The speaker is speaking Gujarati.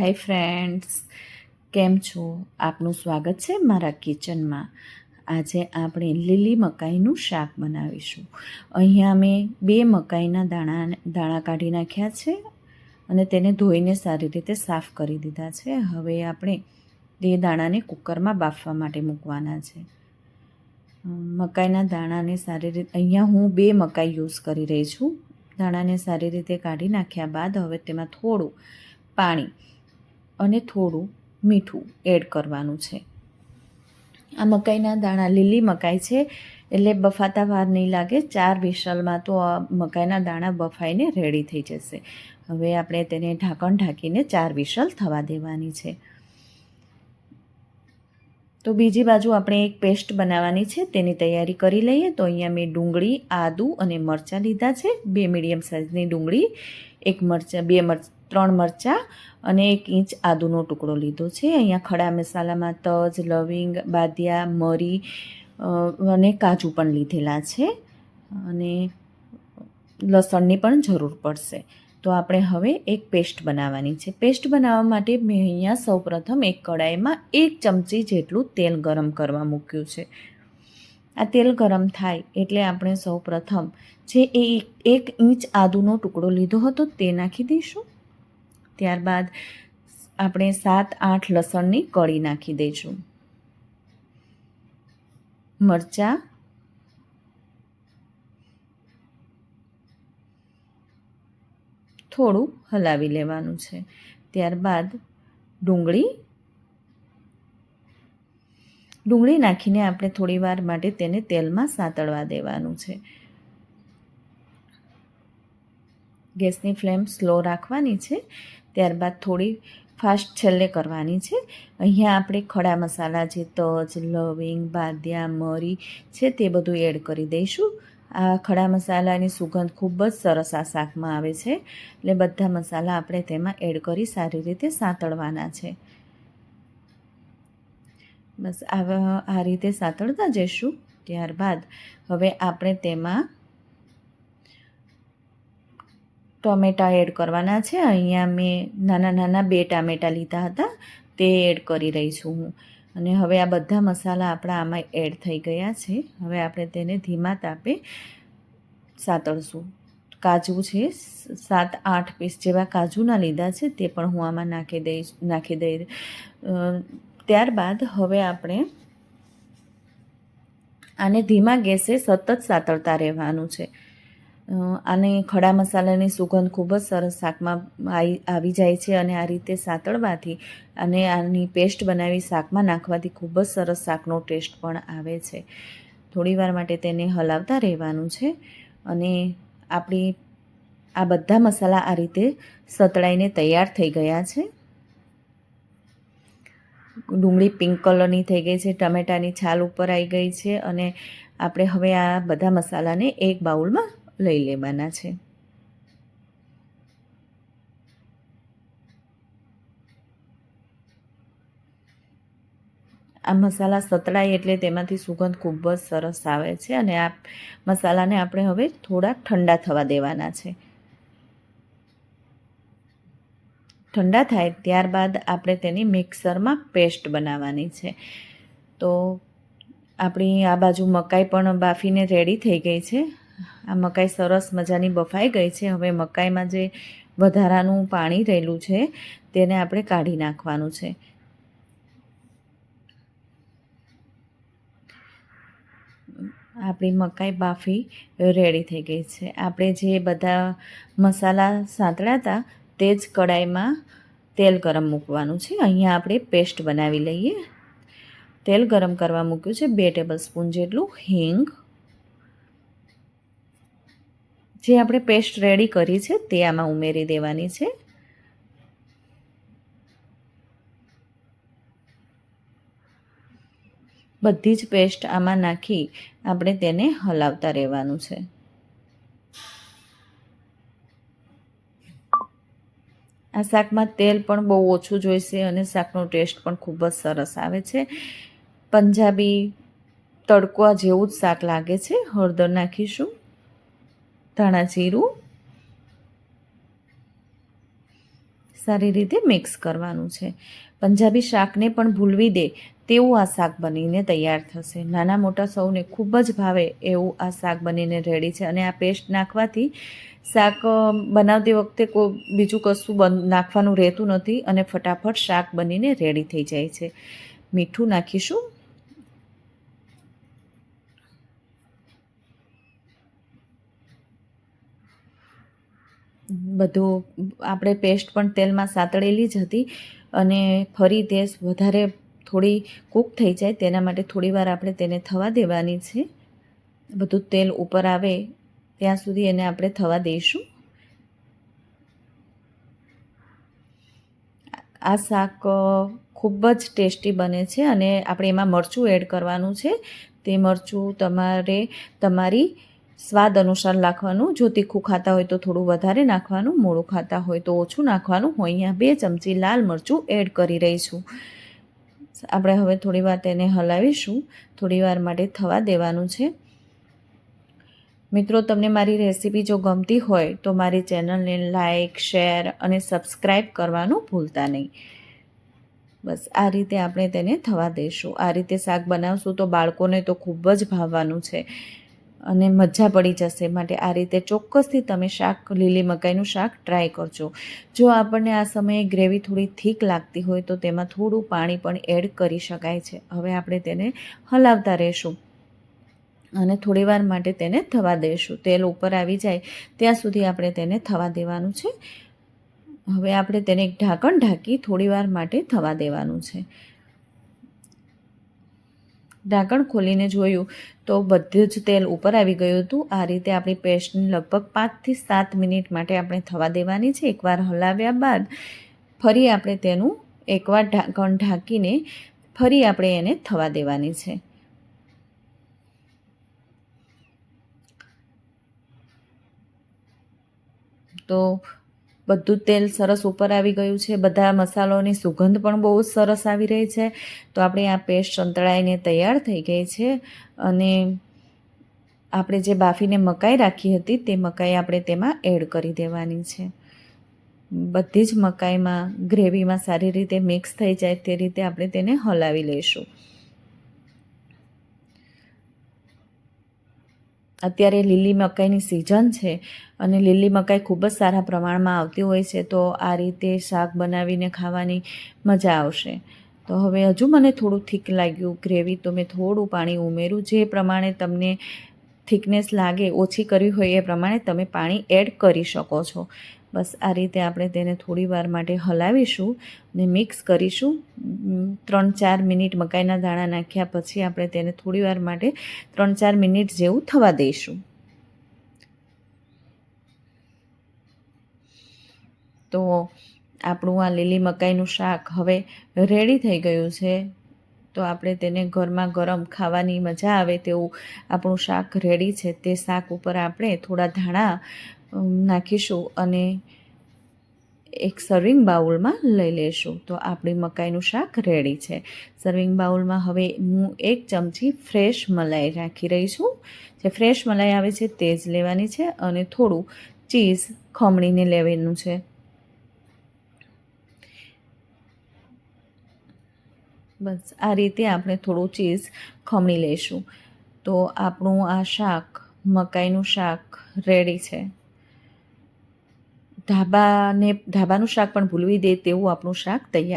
હાય ફ્રેન્ડ્સ, કેમ છો? આપનું સ્વાગત છે મારા કિચનમાં. આજે આપણે લીલી મકાઈનું શાક બનાવીશું. અહીંયા મેં 2 મકાઈના દાણા કાઢી નાખ્યા છે અને તેને ધોઈને સારી રીતે સાફ કરી દીધા છે. હવે આપણે તે દાણાને કુકરમાં બાફવા માટે મૂકવાના છે. મકાઈના દાણાને સારી રીતે અહીંયા હું 2 મકાઈ યુઝ કરી રહી છું. દાણાને સારી રીતે કાઢી નાખ્યા બાદ હવે તેમાં થોડું પાણી અને થોડું મીઠું એડ કરવાનું છે. આ મકાઈના દાણા લીલી મકાઈ છે એટલે બફાતા વાર નહીં લાગે. 4 વિસલમાં તો આ મકાઈના દાણા બફાઈને રેડી થઈ જશે. હવે આપણે તેને ઢાંકણ ઢાંકીને 4 વિસલ થવા દેવાની છે. તો બીજી બાજુ આપણે એક પેસ્ટ બનાવવાની છે, તેની તૈયારી કરી લઈએ. તો અહીંયા મેં ડુંગળી, આદું અને મરચાં લીધા છે. 2 મીડિયમ સાઇઝની ડુંગળી, 3 મરચાં અને 1 ઇંચ આદુનો ટુકડો લીધો છે. અહીંયા ખડા મસાલામાં તજ, લવિંગ, બાદિયા, મરી અને કાજુ પણ લીધેલા છે અને લસણની પણ જરૂર પડશે. તો આપણે હવે એક પેસ્ટ બનાવવાની છે. પેસ્ટ બનાવવા માટે મેં અહીંયા સૌપ્રથમ એક કડાઈમાં 1 ચમચી જેટલું તેલ ગરમ કરવા મૂક્યું છે. આ તેલ ગરમ થાય એટલે આપણે સૌપ્રથમ જે 1 ઇંચ આદુનો ટુકડો લીધો હતો તે નાખી દઈશું. ત્યારબાદ આપણે 7-8 લસણની કળી નાખી દઈશું. મરચાં, થોડું હલાવી લેવાનું છે. ત્યારબાદ ડુંગળી નાખીને આપણે થોડી વાર માટે તેને તેલમાં સાતળવા દેવાનું છે. ગેસની ફ્લેમ સ્લો રાખવાની છે. ત્યારબાદ થોડી ફાસ્ટ છેલ્લે કરવાની છે. અહીંયા આપણે ખડા મસાલા જે તજ, લવિંગ, બાદિયા, મરી છે તે બધું એડ કરી દઈશું. આ ખડા મસાલાની સુગંધ ખૂબ જ સરસ આ શાકમાં આવે છે, એટલે બધા મસાલા આપણે તેમાં એડ કરી સારી રીતે સાતળવાના છે. બસ આ રીતે સાતળતા જઈશું. ત્યારબાદ હવે આપણે તેમાં ટોમેટાં એડ કરવાના છે. અહીંયા મેં નાના 2 ટામેટાં લીધા હતા, તે એડ કરી રહી છું હું. અને હવે આ બધા મસાલા આપણા આમાં એડ થઈ ગયા છે. હવે આપણે તેને ધીમા તાપે સાતળશું. કાજુ છે, 7-8 પીસ જેવા કાજુના લીધા છે, તે પણ હું આમાં નાખી દઈ. ત્યારબાદ હવે આપણે આને ધીમા ગેસે સતત સાતળતા રહેવાનું છે. આને ખડા મસાલાની સુગંધ ખૂબ જ સરસ શાકમાં આવી જાય છે અને આ રીતે સાતળવાથી અને આની પેસ્ટ બનાવી શાકમાં નાખવાથી ખૂબ જ સરસ શાકનો ટેસ્ટ પણ આવે છે. થોડી વાર માટે તેને હલાવતા રહેવાનું છે અને આપણી આ બધા મસાલા આ રીતે સતળાઈને તૈયાર થઈ ગયા છે. ડુંગળી પિંક કલરની થઈ ગઈ છે, ટમેટાની છાલ ઉપર આવી ગઈ છે અને આપણે હવે આ બધા મસાલાને એક બાઉલમાં લઈ લેવાના છે. આ મસાલા સતળાય એટલે તેમાંથી સુગંધ ખૂબ જ સરસ આવે છે અને આ મસાલાને આપણે હવે થોડા ઠંડા થવા દેવાના છે. ઠંડા થાય ત્યારબાદ આપણે તેની મિક્સરમાં પેસ્ટ બનાવવાની છે. તો આપણી આ બાજુ મકાઈ પણ બાફીને રેડી થઈ ગઈ છે. આ મકાઈ સરસ મજાની બફાઈ ગઈ છે. હવે મકાઈમાં જે વધારાનું પાણી રહેલું છે તેને આપણે કાઢી નાખવાનું છે. આપણી મકાઈ બાફી રેડી થઈ ગઈ છે. આપણે જે બધા મસાલા સાંતળ્યા હતા તે જ કડાઈમાં તેલ ગરમ મૂકવાનું છે. અહીંયા આપણે પેસ્ટ બનાવી લઈએ. તેલ ગરમ કરવા મૂક્યું છે. 2 ટેબલસ્પૂન જેટલું હિંગ, જે આપણે પેસ્ટ રેડી કરી છે તે આમાં ઉમેરી દેવાની છે. બધી જ પેસ્ટ આમાં નાખી આપણે તેને હલાવતા રહેવાનું છે. આ શાકમાં તેલ પણ બહુ ઓછું જોઈશે અને શાકનો ટેસ્ટ પણ ખૂબ જ સરસ આવે છે. પંજાબી તડકા જેવું જ શાક લાગે છે. હળદર નાખીશું, ધાણા જીરું, સારી રીતે મિક્સ કરવાનું છે. પંજાબી શાકને પણ ભૂલવી દે તેવું આ શાક બનીને તૈયાર થશે. નાના મોટા સૌને ખૂબ જ ભાવે એવું આ શાક બનીને રેડી છે. અને આ પેસ્ટ નાખવાથી શાક બનાવતી વખતે કોઈ બીજું કશું નાખવાનું રહેતું નથી અને ફટાફટ શાક બનીને રેડી થઈ જાય છે. મીઠું નાખીશું. બધું આપણે પેસ્ટ પણ તેલમાં સાતળેલી જ હતી અને ફરી તે વધારે થોડી કૂક થઈ જાય તેના માટે થોડીવાર આપણે તેને થવા દેવાની છે. બધું તેલ ઉપર આવે ત્યાં સુધી એને આપણે થવા દઈશું. આ શાક ખૂબ જ ટેસ્ટી બને છે અને આપણે એમાં મરચું એડ કરવાનું છે. તે મરચું તમારે તમારી સ્વાદ અનુસાર નાખવાનું. જો તીખું ખાતા હોય તો થોડું વધારે નાખવાનું, મોળું ખાતા હોય તો ઓછું નાખવાનું. હું અહીંયા 2 ચમચી લાલ મરચું એડ કરી રહી છું. આપણે હવે થોડીવાર તેને હલાવીશું. થોડીવાર માટે થવા દેવાનું છે. મિત્રો, તમને મારી રેસીપી જો ગમતી હોય તો મારી ચેનલને લાઇક, શેર અને સબસ્ક્રાઈબ કરવાનું ભૂલતા નહીં. બસ આ રીતે આપણે તેને થવા દઈશું. આ રીતે શાક બનાવશું તો બાળકોને તો ખૂબ જ ભાવવાનું છે અને મજા પડી જશે. માટે આ રીતે ચોક્કસથી તમે લીલી મકાઈનું શાક ટ્રાય કરજો. જો આપણને આ સમયે ગ્રેવી થોડી થીક લાગતી હોય તો તેમાં થોડું પાણી પણ એડ કરી શકાય છે. હવે આપણે તેને હલાવતા રહીશું અને થોડીવાર માટે તેને થવા દઈશું. તેલ ઉપર આવી જાય ત્યાં સુધી આપણે તેને થવા દેવાનું છે. હવે આપણે તેને એક ઢાંકણ ઢાંકી થોડીવાર માટે થવા દેવાનું છે. ઢાંકણ ખોલીને જોયું તો બધું જ તેલ ઉપર આવી ગયું હતું. આ રીતે આપણી પેસ્ટને લગભગ 5 થી 7 મિનિટ માટે આપણે થવા દેવાની છે. એકવાર હલાવ્યા બાદ ફરી આપણે તેનું એકવાર ઢાંકણ ઢાંકીને ફરી આપણે એને થવા દેવાની છે. તો બધું તેલ સરસ ઉપર આવી ગયું છે. બધા મસાલાઓની સુગંધ પણ બહુ જ સરસ આવી રહી છે. તો આપણે આ પેસ્ટ સંતળાઈને તૈયાર થઈ ગઈ છે અને આપણે જે બાફીને મકાઈ રાખી હતી તે મકાઈ આપણે તેમાં એડ કરી દેવાની છે. બધી જ મકાઈમાં ગ્રેવીમાં સારી રીતે મિક્સ થઈ જાય તે રીતે આપણે તેને હલાવી લઈશું. અત્યારે લીલી મકાઈની સિઝન છે અને લીલી મકાઈ ખૂબ જ સારા પ્રમાણમાં આવતી હોય છે. તો આ રીતે શાક બનાવીને ખાવાની મજા આવશે. તો હવે હજુ મને થોડું થીક લાગ્યું ગ્રેવી, તો મેં થોડું પાણી ઉમેર્યું. જે પ્રમાણે તમને થિકનેસ લાગે, ઓછી કરવી હોય એ પ્રમાણે તમે પાણી એડ કરી શકો છો. બસ આ રીતે આપણે તેને થોડીવાર માટે હલાવીશું અને મિક્સ કરીશું. 3-4 મિનિટ મકાઈના દાણા નાખ્યા પછી આપણે તેને થોડીવાર માટે 3-4 મિનિટ જેવું થવા દઈશું. તો આપણું આ લીલી મકાઈનું શાક હવે રેડી થઈ ગયું છે. તો આપણે તેને ગરમા ગરમ ખાવાની મજા આવે તેવું આપણું શાક રેડી છે. તે શાક ઉપર આપણે થોડા ધાણા નાખીશું અને એક સર્વિંગ બાઉલમાં લઈ લઈશું. તો આપણી મકાઈનું શાક રેડી છે. સર્વિંગ બાઉલમાં હવે હું 1 ચમચી ફ્રેશ મલાઈ રાખી રહી છું. જે ફ્રેશ મલાઈ આવે છે તે જ લેવાની છે અને થોડું ચીઝ ખમણીને લેવાનું છે. બસ આ રીતે આપણે થોડું ચીઝ ખમણી લઈશું. તો આપણું આ શાક, મકાઈનું શાક રેડી છે. ઢાબાનું શાક પણ ભૂલવી દે તેવું આપણું શાક તૈયાર.